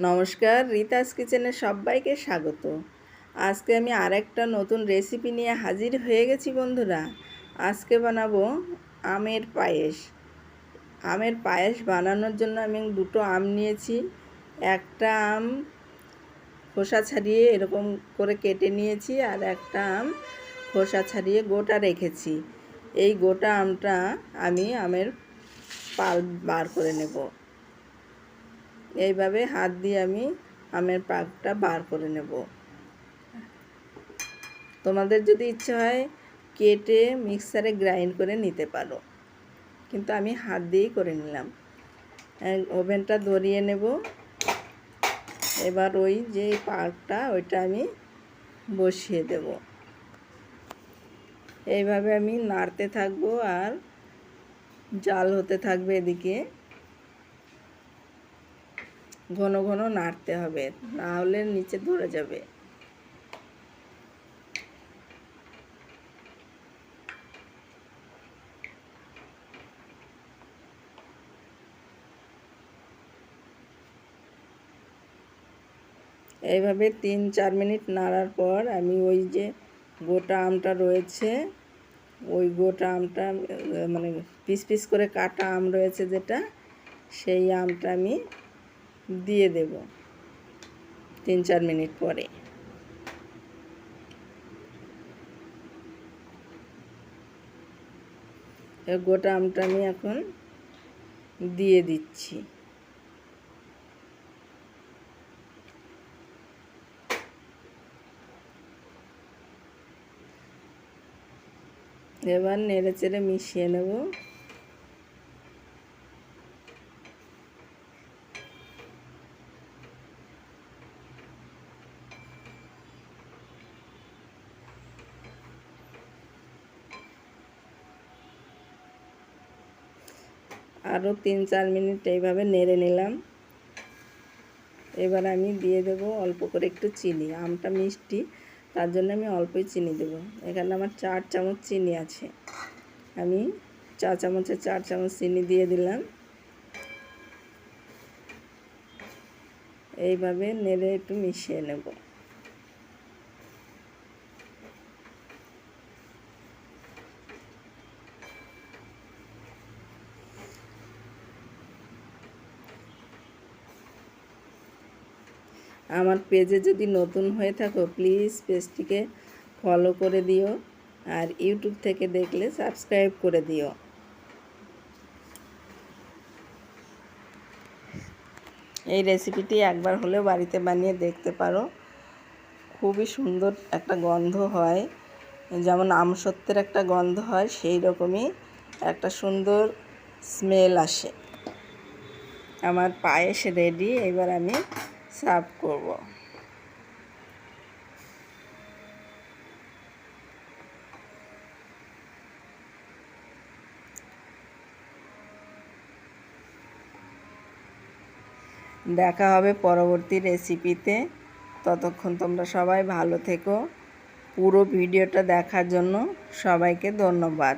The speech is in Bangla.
নমস্কার, রিতাস কিচেনে সবাইকে স্বাগত। আজকে আমি আরেকটা নতুন রেসিপি নিয়ে হাজির হয়ে গেছি বন্ধুরা। আজকে বানাবো আমের পায়েস। আমের পায়েস বানানোর জন্য আমি দুটো আম নিয়েছি। একটা আম খোসা ছাড়িয়ে এরকম করে কেটে নিয়েছি, আর একটা আম খোসা ছাড়িয়ে গোটা রেখেছি। এই গোটা আমটা আমি আমের পাল্প বার করে নেব। এইভাবে হাত দিয়ে আমি আমের পাল্পটা বার করে নেব। তোমাদের যদি ইচ্ছে হয় কেটে মিক্সারে গ্রাইন্ড করে নিতে পারো, কিন্তু আমি হাত দিয়েই করে নিলাম। ওভেনটা ধরিয়ে নেব। এবার ওই যে পাল্পটা ওইটা আমি বসিয়ে দেব। এইভাবে আমি নাড়তে থাকবো আর জাল হতে থাকবে। এদিকে ঘন ঘন নাড়তে হবে, না হলে নিচে ধরে যাবে। এইভাবে 3-4 মিনিট নাড়ার পর আমি ওই যে গোটা আমটা রয়েছে, ওই গোটা আমটা মানে পিস পিস করে কাটা আম রয়েছে যেটা, সেই আমটা আমি দিয়ে দেব 3-4 মিনিট পরে। গোটা আমটা আমি এখন দিয়ে দিচ্ছি। এবার নেড়ে চেড়ে মিশিয়ে নেব। আরও 3-4 মিনিট এইভাবে নেড়ে নিলাম। এবার আমি দিয়ে দেব অল্প করে একটু চিনি। আমটা মিষ্টি, তার জন্য আমি অল্পই চিনি দেব। এখানে আমার 4 চামচ চিনি আছে, আমি চা চামচে 4 চামচ চিনি দিয়ে দিলাম। এইভাবে নেড়ে একটু মিশিয়ে নেব। আমার পেজে যদি নতুন হয়ে থাকো প্লিজ পেজটিকে ফলো করে দিও, আর ইউটিউব থেকে দেখলে সাবস্ক্রাইব করে দিও। এই রেসিপিটি একবার হলেও বাড়িতে বানিয়ে দেখতে পারো। খুবই সুন্দর একটা গন্ধ হয়, যেমন আমসত্ত্বের একটা গন্ধ হয়, সেই রকমই একটা সুন্দর স্মেল আসে। আমার পায়েস রেডি। এবার আমি সার্ভ করব। দেখা হবে পরবর্তী রেসিপিতে। ততক্ষণ তোমরা সবাই ভালো থেকো। পুরো ভিডিওটা দেখার জন্য সবাইকে ধন্যবাদ।